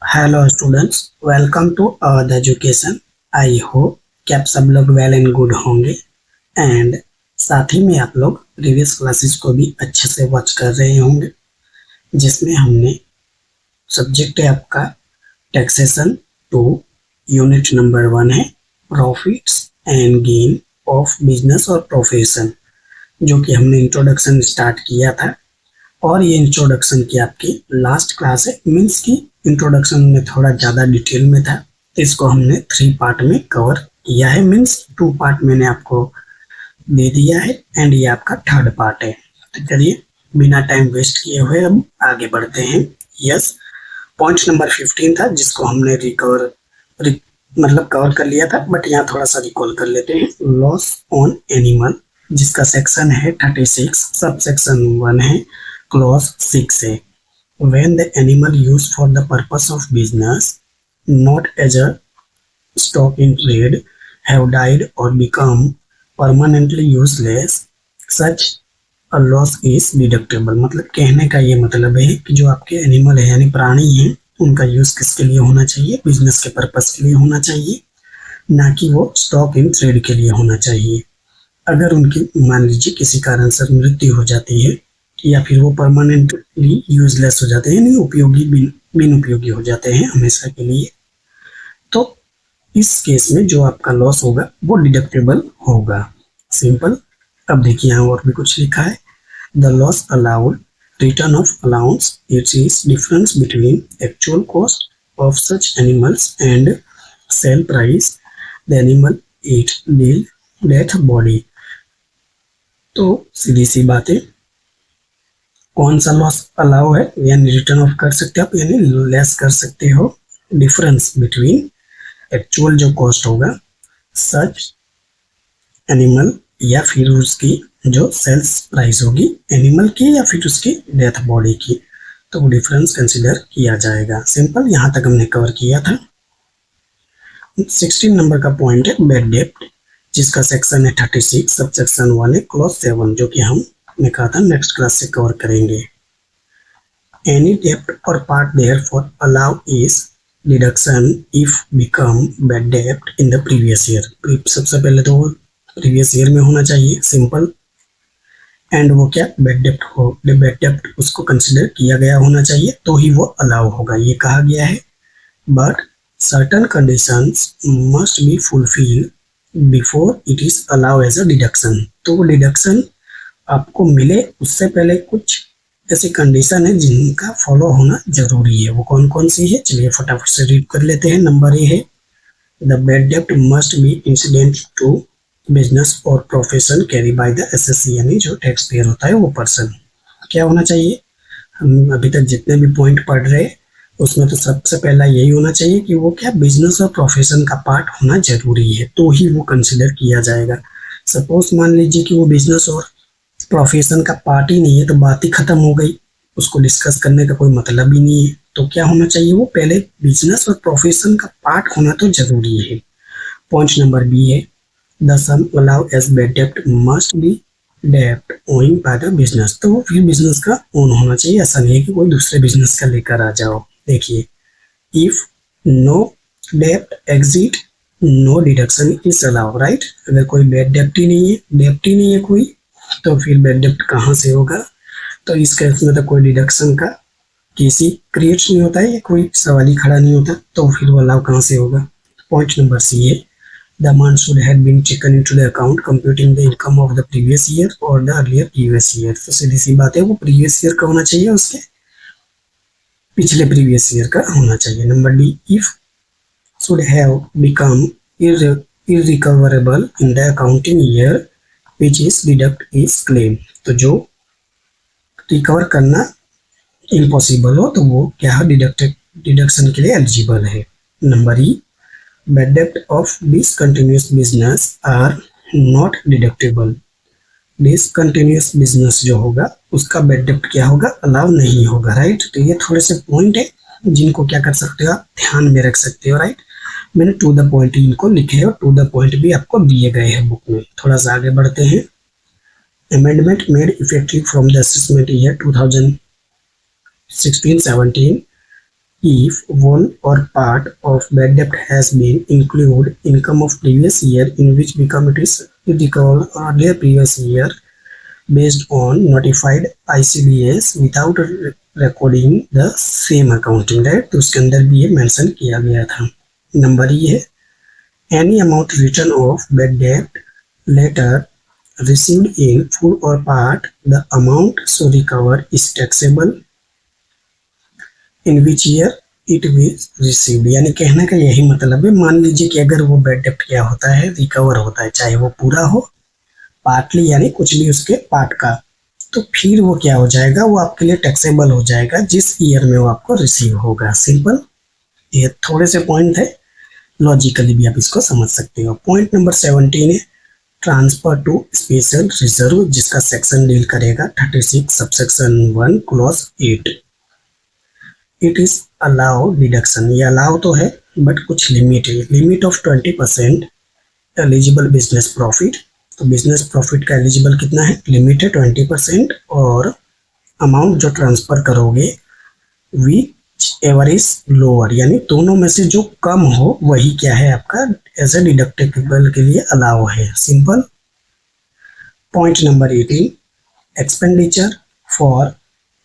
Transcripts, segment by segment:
Hello students, welcome to our education. I hope कि आप सब लोग वेल एंड गुड होंगे एंड साथ ही में आप लोग प्रीवियस क्लासेस को भी अच्छे से वॉच कर रहे होंगे, जिसमें हमने सब्जेक्ट है आपका टैक्सेशन टू। यूनिट नंबर 1 है profits and gain of business और प्रोफेशन, जो कि हमने इंट्रोडक्शन स्टार्ट किया था। और ये इंट्रोडक्शन की आपकी लास्ट क्लास है, मीन्स की इंट्रोडक्शन में थोड़ा ज़्यादा डिटेल में था, तो इसको हमने 3 पार्ट में कवर किया है। मीन्स 2 पार्ट मैंने आपको दे दिया है एंड ये आपका 3rd पार्ट है। तो चलिए बिना टाइम वेस्ट किए हुए अब आगे बढ़ते हैं। यस, पॉइंट नंबर 15 था जिसको हमने मतलब कवर कर लिया था, बट यहाँ थोड़ा सा रिकॉल कर लेते हैं। लॉस ऑन एनिमल, जिसका सेक्शन है 36, सब सेक्शन 1 है, क्लॉज 6 है। When the animal used for the purpose of business, not as a stock in trade, have died or become permanently useless, such a loss is deductible। मतलब कहने का ये मतलब है कि जो आपके एनिमल है यानी प्राणी हैं, उनका यूज किसके लिए होना चाहिए? बिजनेस के पर्पस के लिए होना चाहिए, ना कि वो स्टॉक इन ट्रेड के लिए होना चाहिए। अगर उनकी मान लीजिए किसी कारण से मृत्यु हो जाती है या फिर वो परमानेंटली यूजलेस हो जाते हैं, नहीं उपयोगी, बिन उपयोगी हो जाते हैं हमेशा के लिए, तो इस केस में जो आपका लॉस होगा वो डिडक्टेबल होगा। सिंपल। अब देखिए यहाँ और भी कुछ लिखा है। The loss allowed return of allowance, it is difference between actual cost of such animals and sale price the animal it deal death body. तो सीधी सी बात है, कौन सा लॉस अलाउ है यानी रिटर्न ऑफ कर सकते हो आप, यानी लेस कर सकते हो डिफरेंस बिटवीन एक्चुअल जो कॉस्ट होगा सच एनिमल या फिर उसकी जो सेल्स प्राइस होगी एनिमल की या फिर उसकी डेथ बॉडी की, तो वो डिफरेंस कंसिडर किया जाएगा। सिंपल, यहाँ तक हमने कवर किया था। 16 नंबर का पॉइंट है बैड डेप्ट, जिसका सेक्शन है 36, सब सेक्शन 1 है, क्लॉज 7, जो कि हमने कहा था नेक्स्ट क्लास से कवर करेंगे। एनी डेप्ट और part therefore allow is deduction if become bad dept in the previous year. सबसे पहले तो वो प्रीवियस ईयर में होना चाहिए, सिंपल। एंड वो क्या बैड डेप्ट हो, बैड डेप्ट उसको कंसिडर किया गया होना चाहिए तो ही वो अलाउ होगा, ये कहा गया है। But certain conditions must be fulfil before it is allow as a deduction. तो वो डिडक्शन आपको मिले उससे पहले कुछ ऐसी कंडीशन है जिनका फॉलो होना जरूरी है। वो कौन कौन सी है, चलिए फटाफट से रीड कर लेते हैं। नंबर ए है द बैड डेप्ट must be incident to business और profession carry by the assessee, यानी जो टैक्स पेयर होता है वो पर्सन। क्या होना चाहिए? हम अभी तक जितने भी पॉइंट पढ़ रहे हैं उसमें तो सबसे पहला यही होना चाहिए कि वो क्या बिजनेस और प्रोफेशन का पार्ट होना जरूरी है, तो ही वो कंसिडर किया जाएगा। सपोज मान लीजिए कि वो बिजनेस और प्रोफेशन का पार्ट ही नहीं है तो बात ही खत्म हो गई, उसको डिस्कस करने का कोई मतलब ही नहीं है। तो क्या होना चाहिए? वो पहले बिजनेस और प्रोफेशन का पार्ट होना तो जरूरी है। पॉइंट नंबर बी है the some allow as bad डेप्ट must B dept owing by the business. तो वो फिर बिजनेस का ओन होना चाहिए, ऐसा नहीं है कि कोई दूसरे बिजनेस का लेकर आ जाओ। देखिए, इफ नो डेप्ट exit no deduction is allow, right. अगर कोई बैड डेप्ट ही नहीं है, डेप्ट ही नहीं है कोई, तो फिर बैड डेप्ट कहाँ से होगा? तो इस केस में तो कोई डिडक्शन का केस ही क्रिएट नहीं होता है, कोई सवाल ही खड़ा नहीं होता, तो फिर वो अलाउ कहाँ से होगा? पॉइंट नंबर सी है the amount should have been taken into the account computing the income of the previous year or the earlier previous year. तो सीधी सी बात है, वो प्रीवियस ईयर का होना चाहिए, उसके पिछले प्रीवियस ईयर का होना चाहिए। Number D if should have become irrecoverable in the accounting year which is deduct is claim। तो जो रिकवर करना इम्पॉसिबल हो तो वो क्या है, डिडक्शन के लिए एलिजिबल है। नंबर ई बैड डेप्ट of discontinuous business are not deductible. Discontinuous business जो होगा उसका बैड डेप्ट क्या होगा, अलाउ नहीं होगा, राइट। तो ये थोड़े से पॉइंट है जिनको क्या कर सकते हो आप ध्यान में रख सकते हो, राइट। मैंने टू द पॉइंट इनको लिखे हैं और टू द पॉइंट भी आपको दिए गए हैं बुक में। थोड़ा सा आगे बढ़ते हैं। Amendment made effective from the assessment year 2016-17 if one or part of bad debt has been include income of previous year in which become it is recovered earlier previous year based on notified ICDS without recording the same accounting, right? तो उसके अंदर भी ये mention किया गया था। Number ये है any amount written off bad debt letter received in full or part, the amount so recovered is taxable in which year it was received. यानी कहने का यही मतलब है, मान लीजिए कि अगर वो बैड डेप्ट क्या होता है, रिकवर होता है, चाहे वो पूरा हो पार्टली यानी कुछ भी उसके पार्ट का, तो फिर वो क्या हो जाएगा, वो आपके लिए टैक्सेबल हो जाएगा जिस ईयर में वो आपको रिसीव होगा। सिंपल, ये थोड़े से पॉइंट है, लॉजिकली भी आप इसको समझ सकते हो। पॉइंट नंबर 17 है ट्रांसफर टू स्पेशल रिजर्व, जिसका सेक्शन डील करेगा 36 subsection 1 clause 8। It is allow deduction, ये अलाउ तो है बट कुछ लिमिट है, limit of 20% eligible business profit. तो बिजनेस प्रॉफिट का एलिजिबल कितना है, लिमिट है 20%, और अमाउंट जो ट्रांसफर करोगे विच एवर इज लोअर, यानी दोनों में से जो कम हो वही क्या है आपका एज ए डिडक्टेबल के लिए अलाउ है। Simple. Point number 18 expenditure for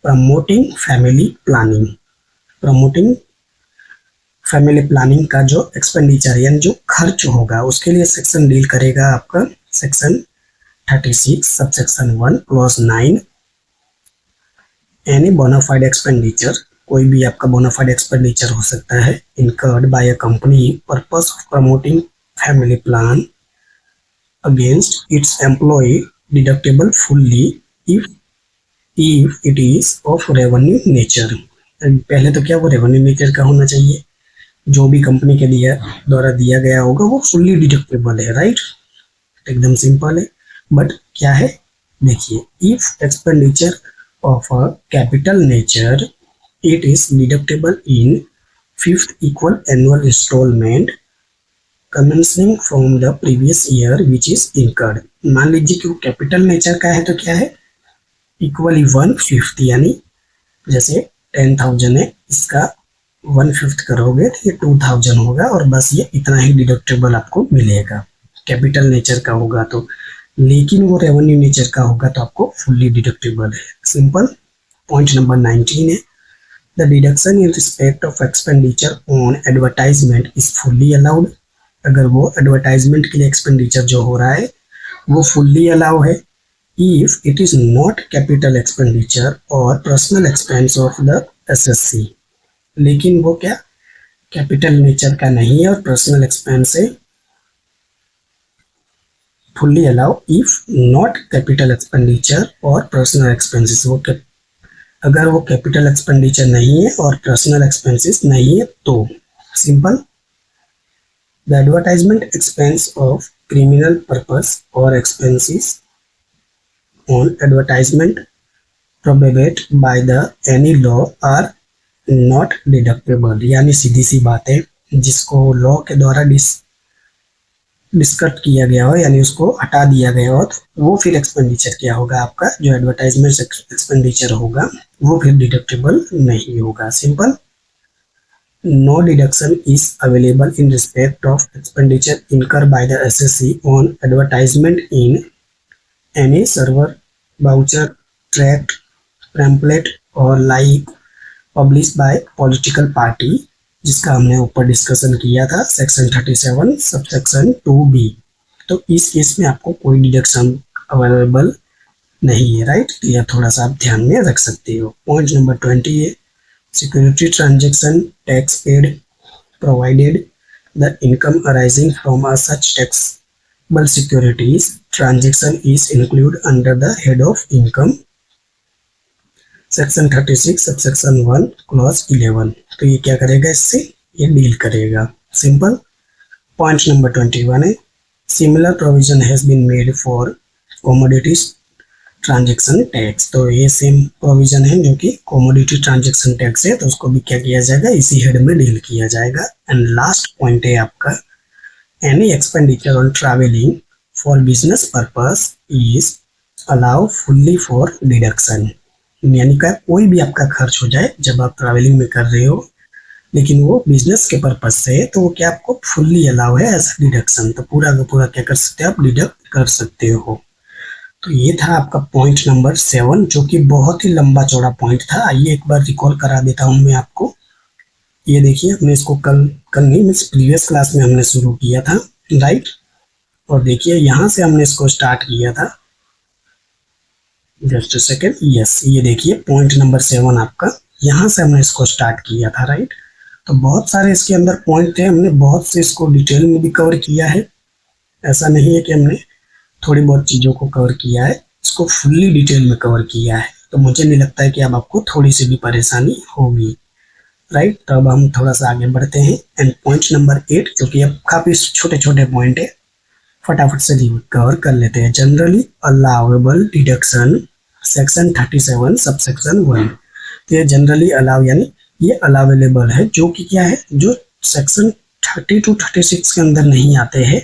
promoting family planning. Promoting family planning का जो एक्सपेंडिचर यानी जो खर्च होगा उसके लिए सेक्शन डील करेगा आपका section 36 subsection 1 clause 9। Any bona fide expenditure, कोई भी आपका बोनाफाइड एक्सपेंडिचर हो सकता है, incurred by a company purpose of promoting family plan against its employ deductible fully if it is of revenue nature. पहले तो क्या वो रेवेन्यू नेचर का होना चाहिए, जो भी कंपनी के द्वारा दिया गया होगा वो फुल्ली डिडक्टेबल है, राइट? एकदम सिंपल है। बट क्या है, देखिए, if expenditure of a capital nature it is deductible in 5th equal annual instalment commencing from the previous year which is incurred. मान लीजिए कि वो कैपिटल नेचर का है तो क्या है, इक्वली 1/5, यानी जैसे 10,000 है, इसका 1/5 करोगे तो ये 2,000 होगा, और बस ये इतना ही डिडक्टेबल आपको मिलेगा कैपिटल नेचर का होगा तो। लेकिन वो रेवेन्यू नेचर का होगा तो आपको फुल्ली डिडक्टेबल है। सिंपल। पॉइंट नंबर 19 है the deduction in respect of expenditure on advertisement is fully allowed. अगर वो एडवर्टाइजमेंट के लिए एक्सपेंडिचर जो हो रहा है वो फुल्ली अलाउ है if it is not capital expenditure or personal expense of the SSC। लेकिन वो क्या कैपिटल नेचर का नहीं है और पर्सनल एक्सपेंस है, fully allow if not capital expenditure और पर्सनल एक्सपेंसेस। वो अगर वो कैपिटल एक्सपेंडिचर नहीं है और पर्सनल एक्सपेंसेस नहीं है तो। Simple. The advertisement expense of criminal purpose और expenses on advertisement prohibited by the any law are not deductible। यानी सीधी सी बात है, जिसको लॉ के द्वारा डिस्कट किया गया हो यानी उसको हटा दिया गया हो तो वो फिर एक्सपेंडिचर क्या होगा आपका, जो एडवर्टाइजमेंट एक्सपेंडिचर होगा वो फिर डिडक्टेबल नहीं होगा। Simple. No deduction is available in respect of expenditure incurred by the SSC on advertisement in any server, voucher, tract, pamphlet और like published by political party, जिसका हमने ऊपर डिस्कशन किया था सेक्शन 37 सबसेक्शन 2B। तो इस केस में आपको कोई डिडक्शन अवेलेबल नहीं है, राइट? तो यह थोड़ा सा आप ध्यान में रख सकते हो। पॉइंट नंबर 20 है security transaction tax paid provided the income arising from a such tax securities transaction is included under the head of income section 36 subsection 1 clause 11। तो ये क्या करेगा, इससे ये डील करेगा। सिंपल। पॉइंट नंबर 21 है similar provision has been made for commodities transaction tax. तो ये सेम प्रोविजन है जो कि कमोडिटी ट्रांजेक्शन टैक्स है, तो उसको भी क्या किया जाएगा, इसी हेड में डील किया जाएगा। एंड लास्ट पॉइंट है आपका any expenditure on traveling for business purpose is allowed fully for deduction। यानी का कोई भी आपका खर्च हो जाए जब आप ट्रैवलिंग में कर रहे हो लेकिन वो बिजनेस के पर्पज से है, तो वो क्या आपको फुल्ली अलाउ है एज डिडक्शन, तो पूरा का पूरा क्या कर सकते हैं आप, डिडक्ट कर सकते हो। तो ये था आपका पॉइंट नंबर 7, जो कि बहुत ही लंबा चौड़ा पॉइंट था। आइए एक बार रिकॉल करा देता हूँ मैं आपको। ये देखिए, हमने इसको कल कल नहीं, मीन्स प्रीवियस क्लास में हमने शुरू किया था, राइट। और देखिए यहाँ से हमने इसको स्टार्ट किया था। जस्ट अ सेकेंड, यस, ये देखिए पॉइंट नंबर 7 आपका, यहाँ से हमने इसको स्टार्ट किया था, राइट। तो बहुत सारे इसके अंदर पॉइंट थे, हमने बहुत से इसको डिटेल में भी कवर किया है। ऐसा नहीं है कि हमने थोड़ी बहुत चीज़ों को कवर किया है, इसको फुल्ली डिटेल में कवर किया है। तो मुझे नहीं लगता है कि अब आपको थोड़ी सी भी परेशानी होगी, राइट। तो अब हम थोड़ा सा आगे बढ़ते हैं एंड पॉइंट नंबर 8, जो कि अब काफ़ी छोटे छोटे पॉइंट है, फटाफट से कवर कर लेते हैं। Generally allowable deduction section 37 sub section 1। तो ये जनरली अलाउ यानी ये अलावेलेबल है, जो कि क्या है, जो सेक्शन 30 to 36 के अंदर नहीं आते हैं,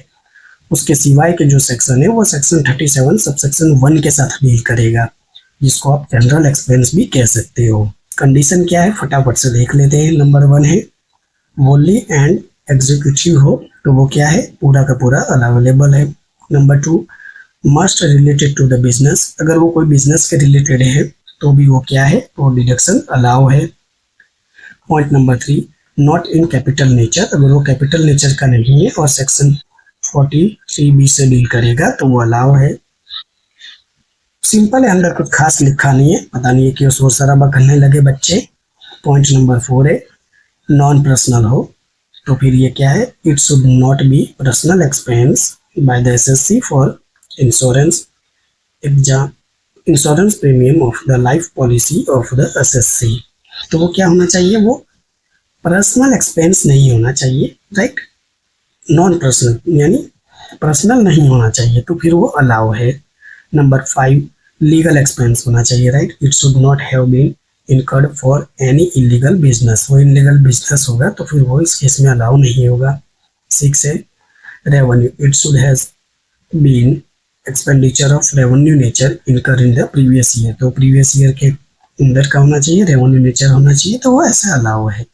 उसके सिवाय के जो सेक्शन है वो सेक्शन 37 सब सेक्शन 1 के साथ डील करेगा, जिसको आप जनरल एक्सपेंस भी कह सकते हो। कंडीशन क्या है, फटाफट से देख लेते हैं। नंबर 1 है वोली एंड एग्जीक्यूटिव हो, तो वो क्या है, पूरा का पूरा अलावेलेबल है। Number 2 must related to the business, अगर वो कोई बिजनेस के रिलेटेड है तो भी वो क्या है, वो डिडक्शन अलाउ है। Point number 3 not in capital nature, अगर वो कैपिटल नेचर का नहीं है और सेक्शन 43B से डील करेगा तो वो अलाउ है। सिंपल है, अंदर कुछ खास लिखा नहीं है, पता नहीं है क्यों शोर शराबा करने लगे बच्चे। पॉइंट नंबर 4 है नॉन पर्सनल हो, तो फिर ये क्या है, it should not be personal expense bye the SSC for insurance exam insurance premium of the life policy of the assessee. तो वो क्या होना चाहिए, वो पर्सनल एक्सपेंस नहीं होना चाहिए, राइट। नॉन पर्सनल यानी पर्सनल नहीं होना चाहिए, तो फिर वो अलाउ है। नंबर 5 लीगल एक्सपेंस होना चाहिए, right. It should not have been incurred for any illegal business, वो इलीगल बिजनेस होगा तो फिर वो इस केस में अलाउ नहीं होगा। 6 है revenue, it should has been expenditure of revenue nature incur in the previous year, तो प्रीवियस ईयर के अंदर का होना चाहिए, रेवेन्यू नेचर होना चाहिए, तो वो ऐसे अलाउ है।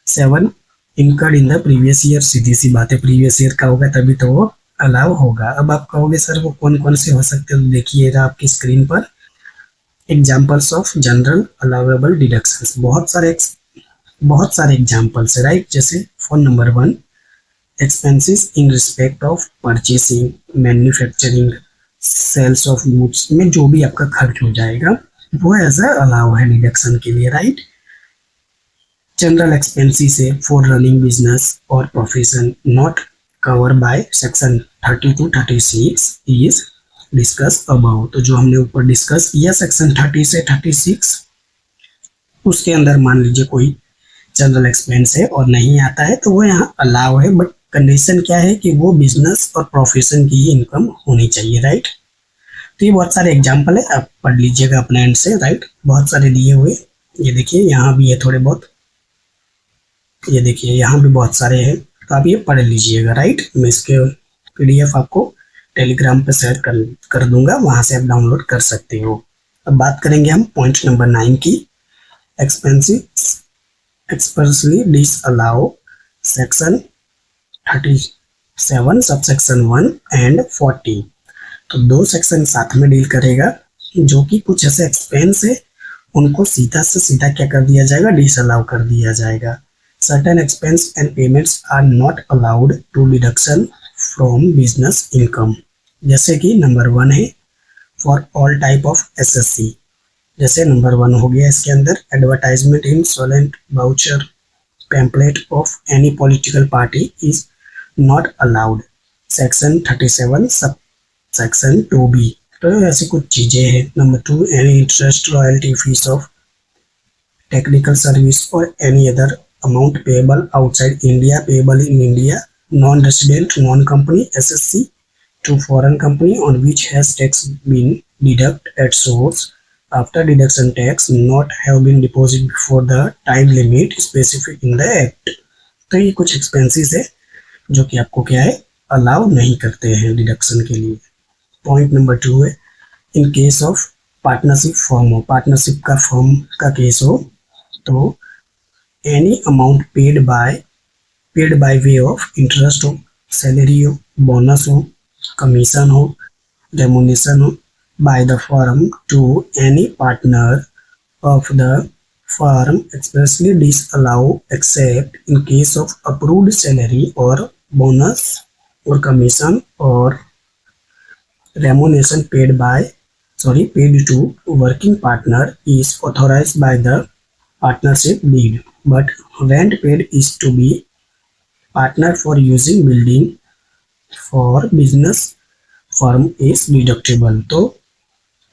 7 incurred in the previous year, सीधी सी बात है, प्रीवियस ईयर का होगा तभी तो वो अलाउ होगा। अब आप कहोगे सर वो कौन कौन से हो सकते हैं, तो देखिएगा आपकी स्क्रीन पर examples of general allowable deductions, बहुत सारे एग्जाम्पल्स है, राइट। जैसे for number 1 expenses in respect of purchasing, manufacturing, sales of goods में जो भी आपका खर्च हो जाएगा वो एज अ अलाउ है डिडक्शन के लिए, राइट। जनरल एक्सपेंसेस है फॉर रनिंग बिजनेस और profession not cover by section 30 to 36 is discuss above, तो जो हमने ऊपर डिस्कस किया सेक्शन 30 से 36, उसके अंदर मान लीजिए कोई जनरल एक्सपेंस है और नहीं आता है तो वो यहाँ अलाउ है, बट कंडीशन क्या है कि वो बिजनेस और प्रोफेशन की ही इनकम होनी चाहिए, राइट। तो ये बहुत सारे एग्जाम्पल है, आप पढ़ लीजिएगा अपने एंड से, राइट। बहुत सारे दिए हुए, ये देखिए यहाँ भी है थोड़े बहुत, ये देखिए यहाँ भी बहुत सारे हैं, तो आप ये पढ़ लीजिएगा, राइट। मैं इसके PDF आपको टेलीग्राम पे शेयर कर दूंगा, वहां से आप डाउनलोड कर सकते हो। अब बात करेंगे हम पॉइंट नंबर 9 की, expenses expressly disallow section 37 sub section 1 and 40, तो दो सेक्शन साथ में डील करेगा, जो कि कुछ ऐसे एक्सपेंस है उनको सीधा से सीधा क्या कर दिया जाएगा, डिसअलाउ कर दिया जाएगा। Certain expense and payments are not allowed to deduction from business income, जैसे कि नंबर 1 है for all type of SSC, जैसे नंबर 1 हो गया इसके अंदर advertisement in souvenir voucher pamphlet of any political party is not allowed, section 37 sub section 2B, तो ऐसी कुछ चीजें हैं। Number 2 any interest royalty fees of technical service और any other amount payable outside India payable in India, non-resident non-company SSC to foreign company on which has tax been deducted at source after deduction tax not have been deposited before the time limit specific in the act। तो ये कुछ expenses है जो कि आपको क्या है, allow नहीं करते हैं डिडक्शन के लिए। पॉइंट नंबर 2 है in case of partnership firm हो, पार्टनरशिप का फॉर्म का केस हो तो any amount paid by way of interest हो, सैलरी हो, बोनस हो, कमीशन हो, रेमुनेशन हो by the firm to any partner of the firm expressly disallow except in case of approved salary or bonus or commission or remuneration paid to working partner is authorized by the partnership deed, but rent paid is to be partner for using building for business firm is deductible। तो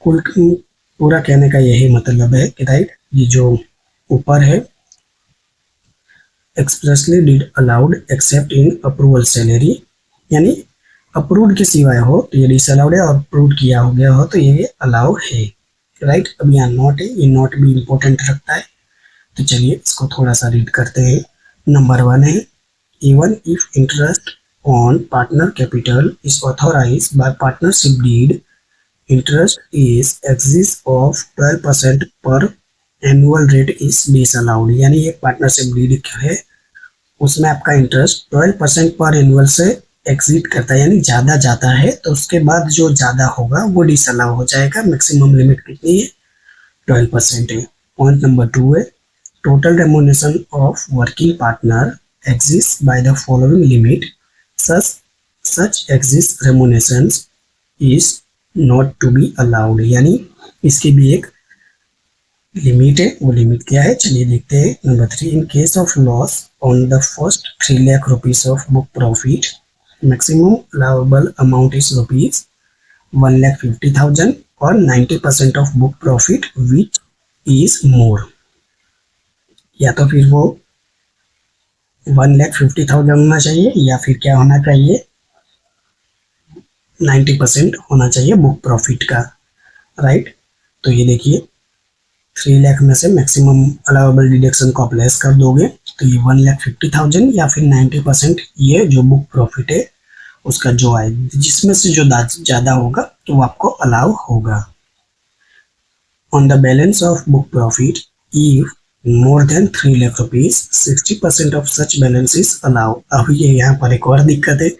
कुल पूरा कहने का यही मतलब है कि right, ये जो ऊपर है expressly did allowed accept in approval salary, यानी अप्रूव्ड के सिवाय हो तो ये डिसअलाउड है, और अप्रूव किया हो गया हो तो ये अलाउ है, राइट। अब यहाँ नोट है, ये नोट भी इंपॉर्टेंट रखता है, तो चलिए इसको थोड़ा सा रीड करते हैं। नंबर 1 है, even if interest on partner capital is authorise by partnership deed, interest is excess of 12% पर एनुअल रेट इज डिसअलाउड, यानी ये पार्टनरशिप डीड है उसमें आपका इंटरेस्ट 12% पर एनुअल से एक्सीड करता है, यानी ज़्यादा जाता है, तो उसके बाद जो ज़्यादा होगा वो डिसअलाउ हो जाएगा। मैक्सिमम लिमिट कितनी है? 12% है। पॉइंट नंबर 2 है, total remuneration of working partner exist by the following limit, such exist remunerations is not to be allowed, यानी इसकी भी एक लिमिट है। वो लिमिट क्या है चलिए देखते हैं। Number 3, in case of loss on the first 3 lakh rupees of book profit, maximum allowable amount is rupees 1,50,000 और 90% of book profit which is more, या तो फिर वो 1,50,000 होना चाहिए या फिर क्या होना चाहिए 90% होना चाहिए बुक प्रॉफिट का, राइट। तो ये देखिए 3 लाख में से मैक्सिमम अलाउेबल डिडक्शन को आप लेस कर दोगे तो ये 1,50,000 या फिर 90% ये जो बुक प्रॉफिट है उसका जो आए, जिसमें से जो ज़्यादा होगा तो वो आपको अलाउ होगा। On the balance of book profit if more than 3 lakh rupees 60% of such balance is allow. अब ये यहाँ पर एक और दिक्कत है,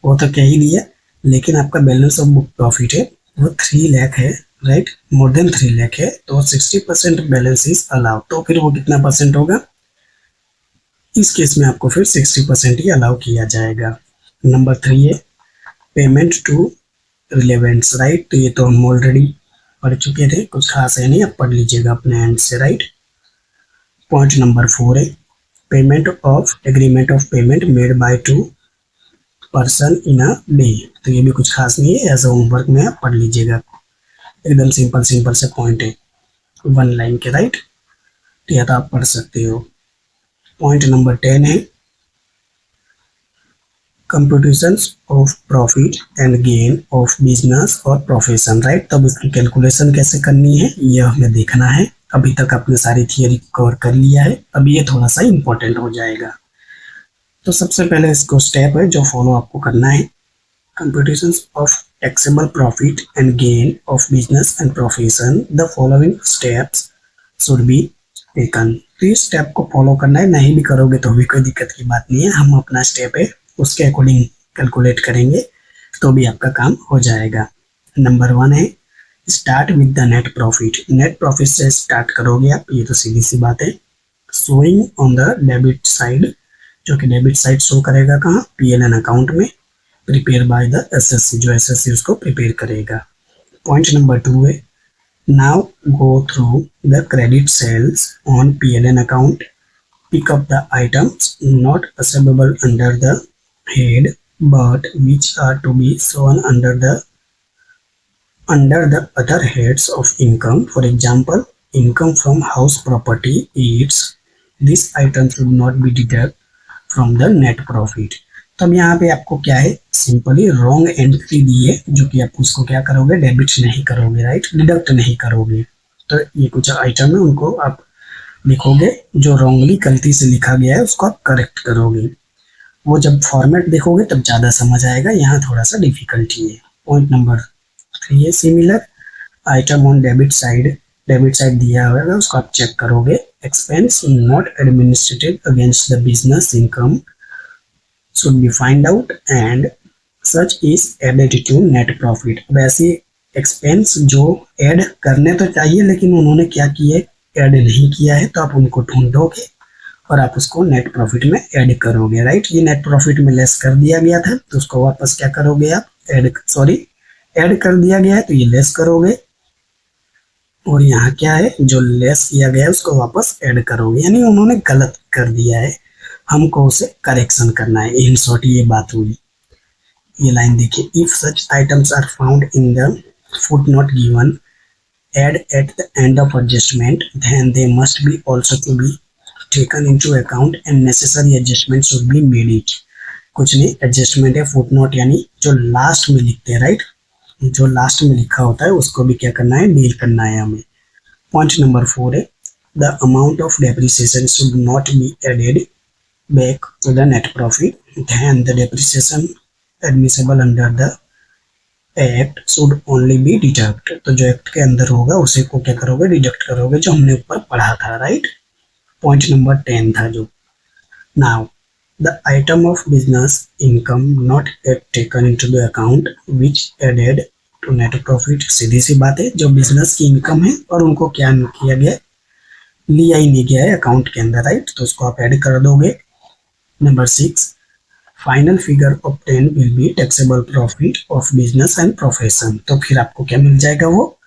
वो तो कह ही दिया, लेकिन आपका बैलेंस ऑफ बुक प्रॉफिट है वो 3 लाख है, राइट, मोर देन 3 लाख है, तो 60% बैलेंस इज अलाउ, तो फिर वो कितना परसेंट होगा? इस केस में आपको फिर 60% ही अलाउ किया जाएगा। नंबर 3 है, पेमेंट टू रिलेवेंट्स, राइट, तो ये तो हम ऑलरेडी पढ़ चुके थे, कुछ खास है नहीं, आप पढ़ लीजिएगा अपने एंड से, राइट। पॉइंट नंबर 4 है, payment of agreement of payment made by 2 person in a day, तो ये भी कुछ खास नहीं है, एज होमवर्क में आप पढ़ लीजिएगा, एकदम सिंपल से पॉइंट है 1 लाइन के, राइट, तो यह तो आप पढ़ सकते हो। पॉइंट नंबर 10 है, computations of profit and gain of business और प्रोफेशन, राइट, तब इसकी कैलकुलेशन कैसे करनी है ये हमें देखना है। अभी तक आपने सारी थियरी कवर कर लिया है, अब ये थोड़ा सा इंपॉर्टेंट हो जाएगा। तो सबसे पहले इसको स्टेप है जो फॉलो आपको करना है, computations of taxable profit and gain of business and profession, the following steps should be taken। तो इस स्टेप को फॉलो करना है, नहीं भी करोगे तो भी कोई दिक्कत की बात नहीं है, हम अपना स्टेप है उसके अकॉर्डिंग कैलकुलेट करेंगे तो भी आपका काम हो जाएगा। नंबर 1 है, start with the net profit, net profit से स्टार्ट करोगे आप, ये तो सीधी सी बात है। Showing on the debit side, जो कि डेबिट साइड शो करेगा कहाँ? PLN अकाउंट में, प्रिपेयर बाय द SSC, जो SSC उसको प्रिपेयर करेगा। पॉइंट नंबर 2 है, now go through the credit sales on PLN account, pick up the items not assessable under the head but which are to be shown under the other heads of income, for example income from house property, it's this item should not be deducted from the net profit। तब यहाँ पे आपको क्या है, simply wrong entry दी है, जो कि आप उसको क्या करोगे, डेबिट नहीं करोगे, राइट, डिडक्ट नहीं करोगे। तो ये कुछ आइटम है, उनको आप लिखोगे, जो रॉन्गली गलती से लिखा गया है उसको आप करेक्ट करोगे। वो जब फॉर्मेट देखोगे तब ज़्यादा समझ आएगा, यहाँ थोड़ा सा डिफिकल्टी है। पॉइंट नंबर 3 है, similar item on debit side दिया होगा उसको आप चेक करोगे, expense not administered against the business income should be find out and such is added to net profit। अब ऐसी एक्सपेंस जो ऐड करने तो चाहिए लेकिन उन्होंने क्या किया है ऐड नहीं किया है, तो आप उनको ढूंढोगे और आप उसको नेट प्रॉफिट में ऐड करोगे, राइट। ये नेट प्रॉफिट में लेस कर दिया गया था तो उसको वापस क्या करोगे आप ऐड कर दिया गया है तो ये लेस करोगे, और यहाँ क्या है जो लेस किया गया है उसको वापस ऐड करोगे, यानी उन्होंने गलत कर दिया है, हमको उसे करेक्शन करना है। इन शॉर्ट ये बात हुई। ये लाइन देखिए, if such items are found in the footnote given add at the end of adjustment then they must be also to be taken into account and necessary adjustment should be made it. कुछ नहीं, adjustment है foot note यानी जो last में लिखते हैं, right. जो last में लिखा होता है उसको भी क्या करना है, डील करना है हमें। पॉइंट नंबर 4 है the amount of depreciation should not be added back to the net profit then the depreciation admissible under the act should only be deduct. तो जो एक्ट के अंदर होगा उसे को क्या करोगे, डिडक्ट करोगे, जो हमने ऊपर पढ़ा था, राइट। पॉइंट नंबर 10 था जो। Now the item of business income not yet taken into the account which added to net profit। सीधी सी बात है, जो बिजनेस की इनकम है और उनको क्या किया गया, लिया ही नहीं गया है अकाउंट के अंदर, राइट, तो उसको आप ऐड कर दोगे। Number 6 final figure obtain will be taxable profit of business and profession. तो फिर आपको क्या मिल जाएगा, वो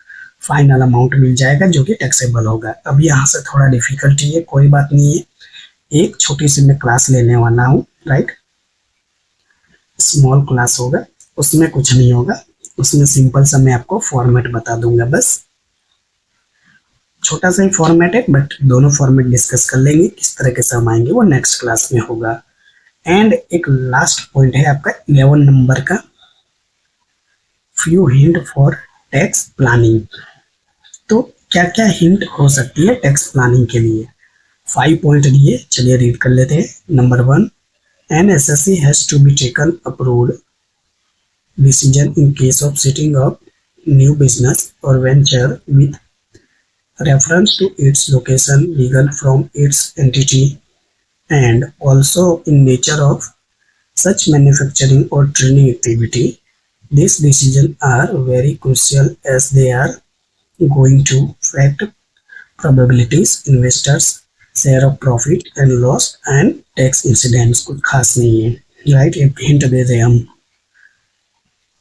फाइनल अमाउंट मिल जाएगा जो कि टैक्सेबल होगा। अब यहाँ से थोड़ा डिफिकल्टी है, कोई बात नहीं है, एक छोटी सी मैं क्लास लेने वाला हूँ, राइट। स्मॉल क्लास होगा, उसमें कुछ नहीं होगा, उसमें सिंपल सा मैं आपको फॉर्मेट बता दूंगा, बस छोटा सा ही फॉर्मेट है, बट दोनों फॉर्मेट डिस्कस कर लेंगे, किस तरह के सब आएंगे वो नेक्स्ट क्लास में होगा। एंड एक लास्ट पॉइंट है आपका 11 नंबर का, few hint for tax planning. तो क्या क्या हिंट हो सकती है टैक्स प्लानिंग के लिए, 5 पॉइंट दिए, चलिए रीड कर लेते हैं। Number 1 an SSC has to be taken approved decision in case of setting up new business और venture with reference to its location legal from its entity and also in nature of such manufacturing और training activity. This decision are very crucial as they are going to affect probabilities, investors share of profit and loss and tax incidents. कुछ खास नहीं है, right. एक hint दे रहे हम,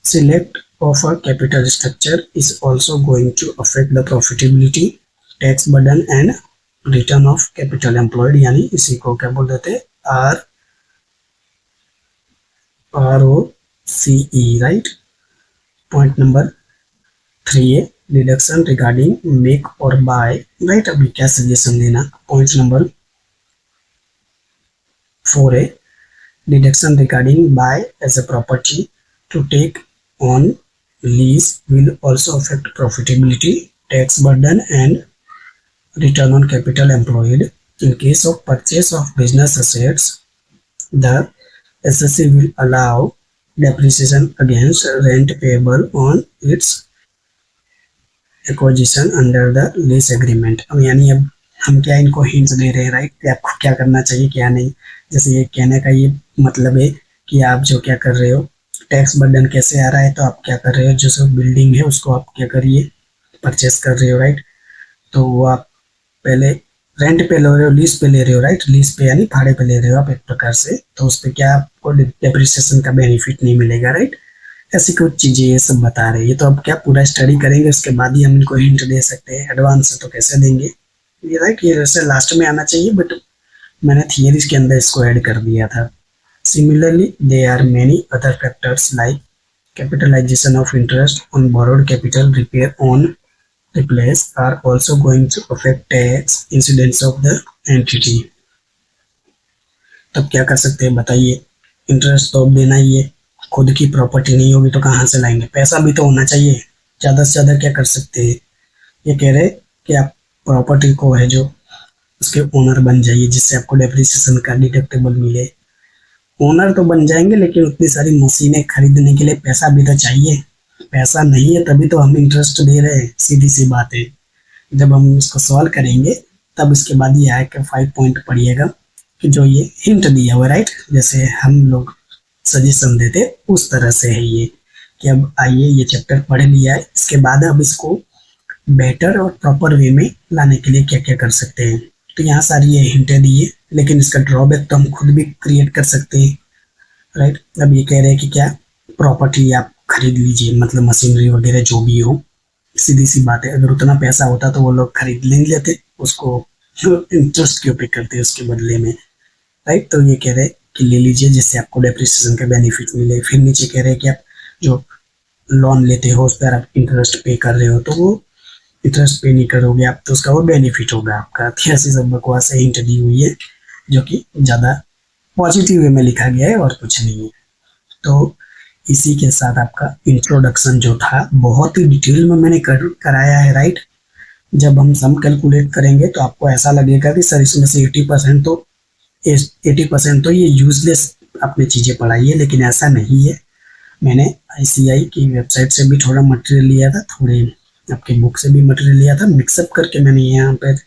select of a capital structure is also going to affect the profitability, tax burden and return of capital employed, यानी इसी को क्या बोल देते हैं, ROCE, राइट। पॉइंट नंबर 3 है डिडक्शन रिगार्डिंग मेक और बाय, राइट। अभी क्या सजेशन देना। पॉइंट नंबर 4 है deduction regarding buy as a property to take on lease will also affect profitability, tax burden and return on capital employed. In case of purchase of business assets the SSC will allow depreciation against rent payable on its acquisition under the lease agreement. अब यानी अब हम क्या इनको hints दे रहे हैं, right, कि आपको क्या करना चाहिए क्या नहीं। जैसे ये कहने का ये मतलब है कि आप जो क्या कर रहे हो, टैक्स बर्डन कैसे आ रहा है, तो आप क्या कर रहे हो, जो सब बिल्डिंग है उसको आप क्या करिए, परचेस कर रहे हो, राइट। तो वो आप पहले रेंट पे ले रहे हो, लीज पे ले रहे हो, राइट, लीज पे यानी भाड़े पे ले रहे हो आप एक प्रकार से, तो उस पर क्या आपको डेप्रिसिएशन का बेनिफिट नहीं मिलेगा, राइट। ऐसी कुछ चीजें ये सब बता रहे हैं। ये तो अब क्या पूरा स्टडी करेंगे उसके बाद ही हम इनको हिंट दे सकते हैं, एडवांस से तो कैसे देंगे, ये राइट। ये वैसे लास्ट में आना चाहिए बट मैंने थियरीज के अंदर इसको ऐड कर दिया था। Similarly they are many other factors like capitalisation of interest on borrowed capital, repair on replace are also going to affect tax incidents of the entity. तब क्या कर सकते हैं बताइए, इंटरेस्ट तो अब देना ही है, खुद की प्रॉपर्टी नहीं होगी तो कहाँ से लाएंगे, पैसा भी तो होना चाहिए। ज़्यादा से ज़्यादा क्या कर सकते हैं, ये कह रहे कि आप प्रॉपर्टी को है जो उसके ओनर बन जाइए जिससे आपको डेप्रिसिएशन का डिडक्टेबल मिले। ओनर तो बन जाएंगे लेकिन उतनी सारी मशीनें खरीदने के लिए पैसा भी तो चाहिए, पैसा नहीं है तभी तो हम इंटरेस्ट दे रहे हैं, सीधी सी बात है। जब हम इसको सॉल्व करेंगे तब इसके बाद ये आके 5 पॉइंट पढ़िएगा कि जो ये हिंट दिया हुआ, राइट, जैसे हम लोग सजेशन देते उस तरह से है ये, कि अब आइए ये चैप्टर पढ़ लिया है, इसके बाद अब इसको बेटर और प्रॉपर वे में लाने के लिए क्या क्या कर सकते हैं। तो यहाँ सारी ये हिंटें दी है, लेकिन इसका ड्रॉबैक तो हम खुद भी क्रिएट कर सकते हैं, राइट। अब ये कह रहे हैं कि क्या प्रॉपर्टी आप खरीद लीजिए, मतलब मशीनरी वगैरह जो भी हो, सीधी सी बात है, अगर उतना पैसा होता तो वो लोग खरीद नहीं लेते उसको, इंटरेस्ट क्यों पे करते उसके बदले में, राइट। तो ये कह रहे हैं कि ले लीजिए जिससे आपको डेप्रिसिएशन का बेनिफिट मिले। फिर नीचे कह रहे हैं कि आप जो लोन लेते हो उस पर आप इंटरेस्ट पे कर रहे हो, तो वो इंटरेस्ट पे नहीं करोगे आप, तो उसका वो बेनिफिट होगा आपका। ऐसी सब बकवास हिंट दी हुई है जो कि ज़्यादा पॉजिटिव वे में लिखा गया है और कुछ नहीं है। तो इसी के साथ आपका इंट्रोडक्शन जो था बहुत ही डिटेल में मैंने कराया है, राइट। जब हम सम कैलकुलेट करेंगे तो आपको ऐसा लगेगा कि सर इसमें से 80% तो ये यूजलेस आपने चीज़ें पढ़ाई है, लेकिन ऐसा नहीं है। मैंने ICI की वेबसाइट से भी थोड़ा मटेरियल लिया था, थोड़े आपके बुक से भी मटेरियल लिया था, मिक्सअप करके मैंने यहाँ पर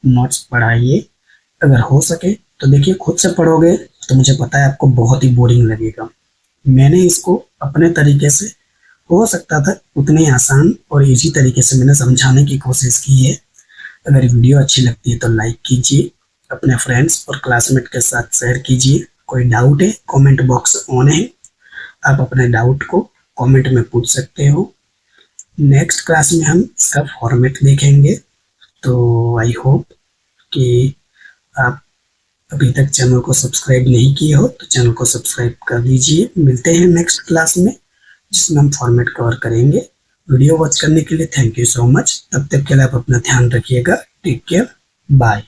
नोट्स पढ़ाई है। अगर हो सके तो देखिए, खुद से पढ़ोगे तो मुझे पता है आपको बहुत ही बोरिंग लगेगा। मैंने इसको अपने तरीके से, हो सकता था उतने आसान और इजी तरीके से मैंने समझाने की कोशिश की है। अगर वीडियो अच्छी लगती है तो लाइक कीजिए, अपने फ्रेंड्स और क्लासमेट के साथ शेयर कीजिए। कोई डाउट है, कमेंट बॉक्स ऑन है, आप अपने डाउट को कमेंट में पूछ सकते हो। नेक्स्ट क्लास में हम इसका फॉर्मेट देखेंगे। तो आई होप कि आप अभी तक चैनल को सब्सक्राइब नहीं किए हो तो चैनल को सब्सक्राइब कर दीजिए। मिलते हैं नेक्स्ट क्लास में जिसमें हम फॉर्मेट कवर करेंगे। वीडियो वॉच करने के लिए थैंक यू सो मच। तब तक के लिए आप अपना ध्यान रखिएगा। Take care, bye.